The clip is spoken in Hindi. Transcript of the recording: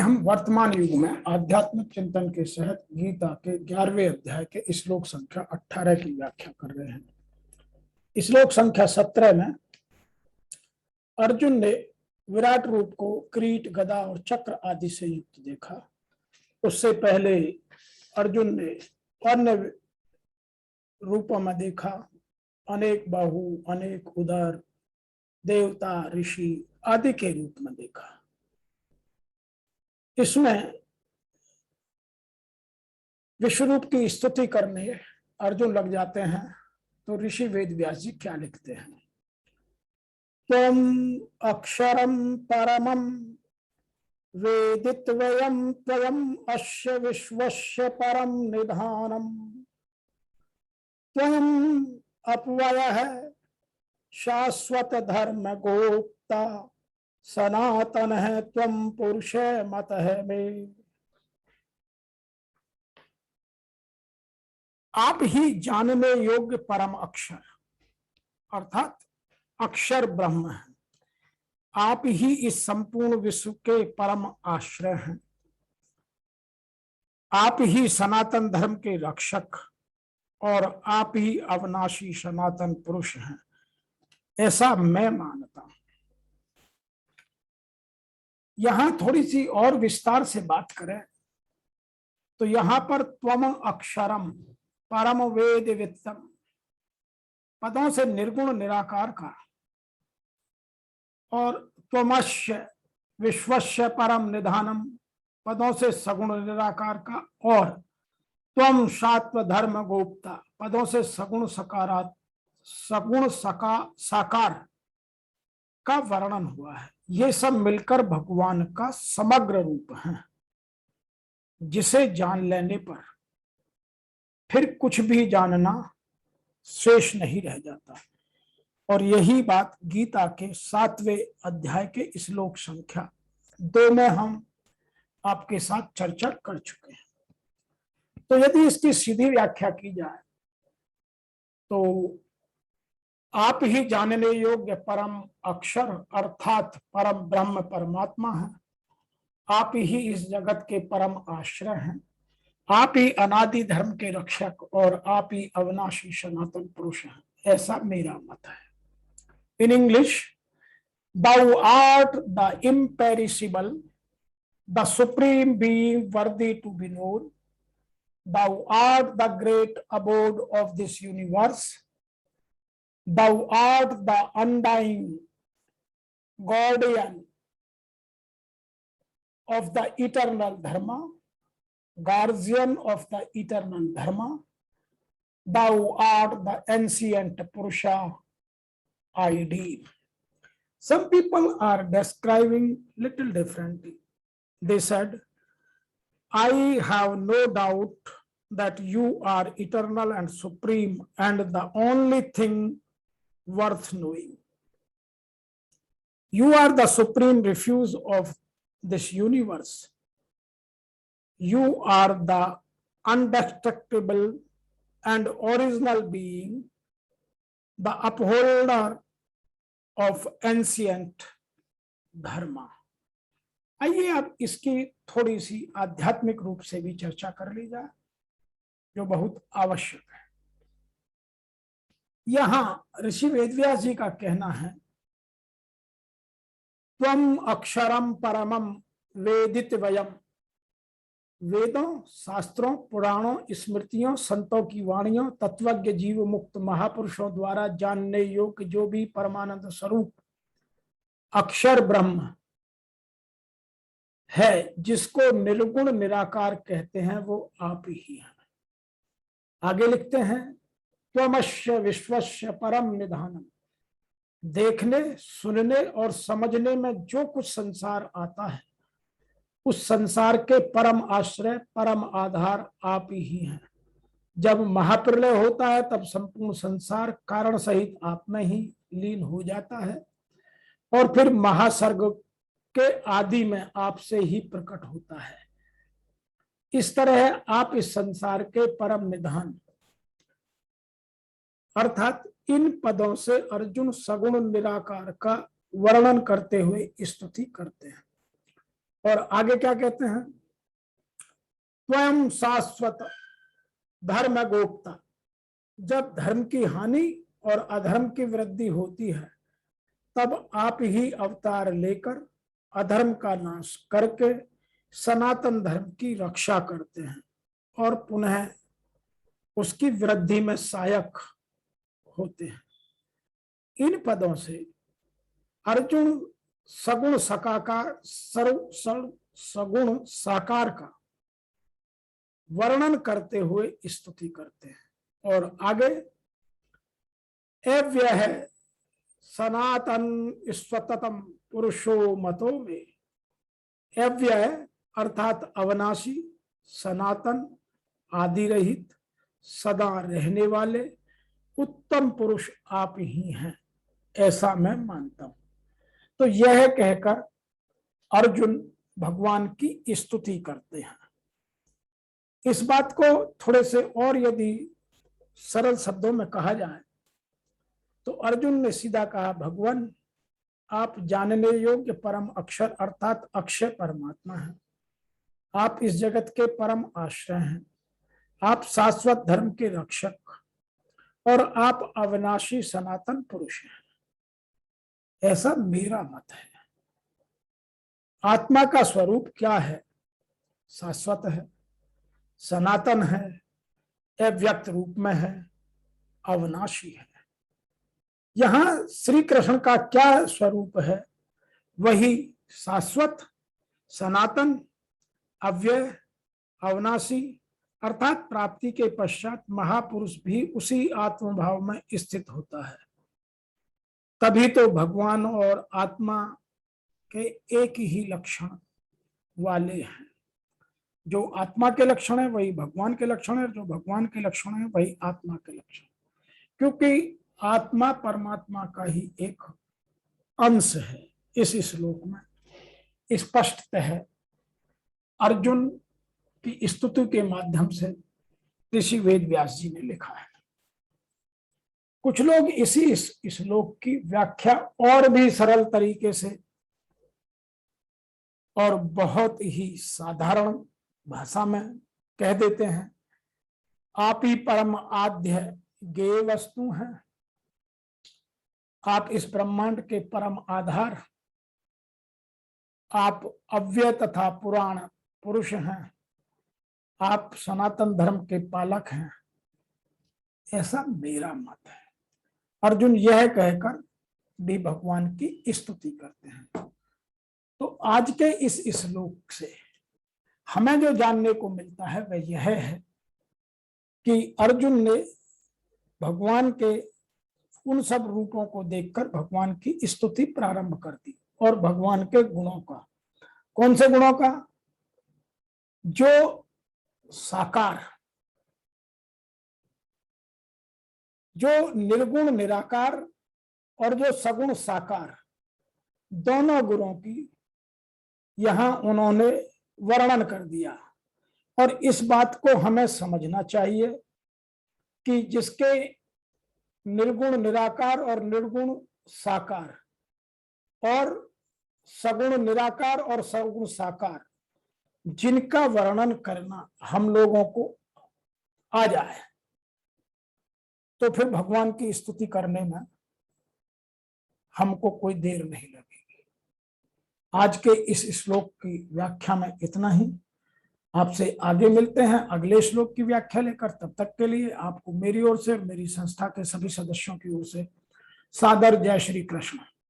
हम वर्तमान युग में आध्यात्मिक चिंतन के तहत गीता के 11वें अध्याय के श्लोक संख्या 18 की व्याख्या कर रहे हैं। श्लोक संख्या 17 में अर्जुन ने विराट रूप को किरीट, गदा और चक्र आदि से युक्त देखा। उससे पहले अर्जुन ने अन्य रूपों में देखा, अनेक बाहु, अनेक उदर, देवता, ऋषि आदि के रूप में देखा। इसमें विश्वरूप की स्तुति करने अर्जुन लग जाते हैं तो ऋषि वेद व्यास जी क्या लिखते हैं? त्वम अक्षरम परमम वेदित्वयं त्वयं अस्य विश्वस्य परम निधानम त्वयं अपवयः शाश्वत धर्म गोप्ता सनातन है त्वं पुरुष मतः मे। आप ही जानने योग्य परम अक्षर अर्थात अक्षर ब्रह्म है। आप ही इस संपूर्ण विश्व के परम आश्रय हैं। आप ही सनातन धर्म के रक्षक और आप ही अविनाशी सनातन पुरुष हैं, ऐसा मैं मानता हूं। यहां थोड़ी सी और विस्तार से बात करें तो यहां पर त्वम अक्षरम परम वेद वित्तम पदों से निर्गुण निराकार का और त्वमस्य विश्वस्य परम निधानम पदों से सगुण निराकार का और त्वम सात्व धर्म गोप्ता पदों से सगुण साकार का वर्णन हुआ है। ये सब मिलकर भगवान का समग्र रूप है, जिसे जान लेने पर फिर कुछ भी जानना शेष नहीं रह जाता। और यही बात गीता के 7वें अध्याय के श्लोक संख्या 2 में हम आपके साथ चर्चा कर चुके हैं। तो यदि इसकी सीधी व्याख्या की जाए तो आप ही जानने योग्य परम अक्षर अर्थात परम ब्रह्म परमात्मा है। आप ही इस जगत के परम आश्रय हैं। आप ही अनादि धर्म के रक्षक और आप ही अविनाशी सनातन पुरुष हैं, ऐसा मेरा मत है। In English, thou art the imperishable, the supreme being worthy to be known. Thou art the great abode of this universe. Thou art the undying guardian of the eternal dharma, guardian of the eternal dharma. Thou art the ancient Purusha ideal. Some people are describing little differently. They said, I have no doubt that you are eternal and supreme and the only thing worth knowing. You are the supreme refuge of this universe. You are the indestructible and original being, the upholder of ancient dharma. आइए अब इसकी थोड़ी सी आध्यात्मिक रूप से भी चर्चा कर ली जाए, जो बहुत आवश्यक है। यहां ऋषि वेदव्यास जी का कहना है, त्वम अक्षरम परमम वेदित वयम। वेदों, शास्त्रों, पुराणों, स्मृतियों, संतों की वाणियों, तत्वज्ञ जीव मुक्त महापुरुषों द्वारा जानने योग्य जो भी परमानंद स्वरूप अक्षर ब्रह्म है, जिसको निर्गुण निराकार कहते हैं, वो आप ही हैं। आगे लिखते हैं, त्वमस्य विश्वस्य परम निधानम। देखने, सुनने और समझने में जो कुछ संसार आता है, उस संसार के परम आश्रय, परम आधार आप ही हैं। जब महाप्रलय होता है तब संपूर्ण संसार कारण सहित आप में ही लीन हो जाता है और फिर महासर्ग के आदि में आपसे ही प्रकट होता है। इस तरह आप इस संसार के परम निधान अर्थात इन पदों से अर्जुन सगुण निराकार का वर्णन करते हुए स्तुति करते हैं। और आगे क्या कहते हैं, स्वयं शाश्वत धर्म गोप्ता, जब धर्म की हानि और अधर्म की वृद्धि होती है तब आप ही अवतार लेकर अधर्म का नाश करके सनातन धर्म की रक्षा करते हैं और पुनः उसकी वृद्धि में सहायक होते हैं। इन पदों से अर्जुन सगुण सकाकार सगुण साकार का वर्णन करते हुए स्तुति करते हैं। और आगे अव्यय सनातन स्वततम पुरुषो मतो में, अव्यय अर्थात अविनाशी, सनातन आदि रहित, सदा रहने वाले उत्तम पुरुष आप ही हैं, ऐसा मैं मानता हूं। तो यह कहकर अर्जुन भगवान की स्तुति करते हैं। इस बात को थोड़े से और यदि सरल शब्दों में कहा जाए तो अर्जुन ने सीधा कहा, भगवान आप जानने योग्य परम अक्षर अर्थात अक्षय परमात्मा हैं, आप इस जगत के परम आश्रय हैं, आप शाश्वत धर्म के रक्षक और आप अविनाशी सनातन पुरुष हैं, ऐसा मेरा मत है। आत्मा का स्वरूप क्या है? शाश्वत है, सनातन है, अव्यक्त रूप में है, अविनाशी है। यहां श्री कृष्ण का क्या स्वरूप है? वही शाश्वत, सनातन, अव्यय, अविनाशी, अर्थात प्राप्ति के पश्चात महापुरुष भी उसी आत्मभाव में स्थित होता है। तभी तो भगवान और आत्मा के एक ही लक्षण वाले हैं। जो आत्मा के लक्षण है वही भगवान के लक्षण है, जो भगवान के लक्षण है वही आत्मा के लक्षण, क्योंकि आत्मा परमात्मा का ही एक अंश है। इस श्लोक में स्पष्टतः अर्जुन की स्तुति के माध्यम से ऋषि वेद व्यास जी ने लिखा है। कुछ लोग इसी श्लोक की व्याख्या और भी सरल तरीके से और बहुत ही साधारण भाषा में कह देते हैं, आप ही परम आद्य गेय वस्तु हैं, आप इस ब्रह्मांड के परम आधार, आप अव्यय तथा पुराण पुरुष हैं, आप सनातन धर्म के पालक हैं, ऐसा मेरा मत है। अर्जुन यह कहकर भी भगवान की स्तुति करते हैं। तो आज के इस श्लोक से हमें जो जानने को मिलता है वह यह है कि अर्जुन ने भगवान के उन सब रूपों को देखकर भगवान की स्तुति प्रारंभ कर दी और भगवान के गुणों का, कौन से गुणों का? जो साकार, जो निर्गुण निराकार और जो सगुण साकार, दोनों गुणों की यहां उन्होंने वर्णन कर दिया। और इस बात को हमें समझना चाहिए कि जिसके निर्गुण निराकार और निर्गुण साकार और सगुण निराकार और सगुण साकार जिनका वर्णन करना हम लोगों को आ जाए तो फिर भगवान की स्तुति करने में हमको कोई देर नहीं लगेगी। आज के इस श्लोक की व्याख्या में इतना ही। आपसे आगे मिलते हैं अगले श्लोक की व्याख्या लेकर। तब तक के लिए आपको मेरी ओर से, मेरी संस्था के सभी सदस्यों की ओर से सादर जय श्री कृष्ण।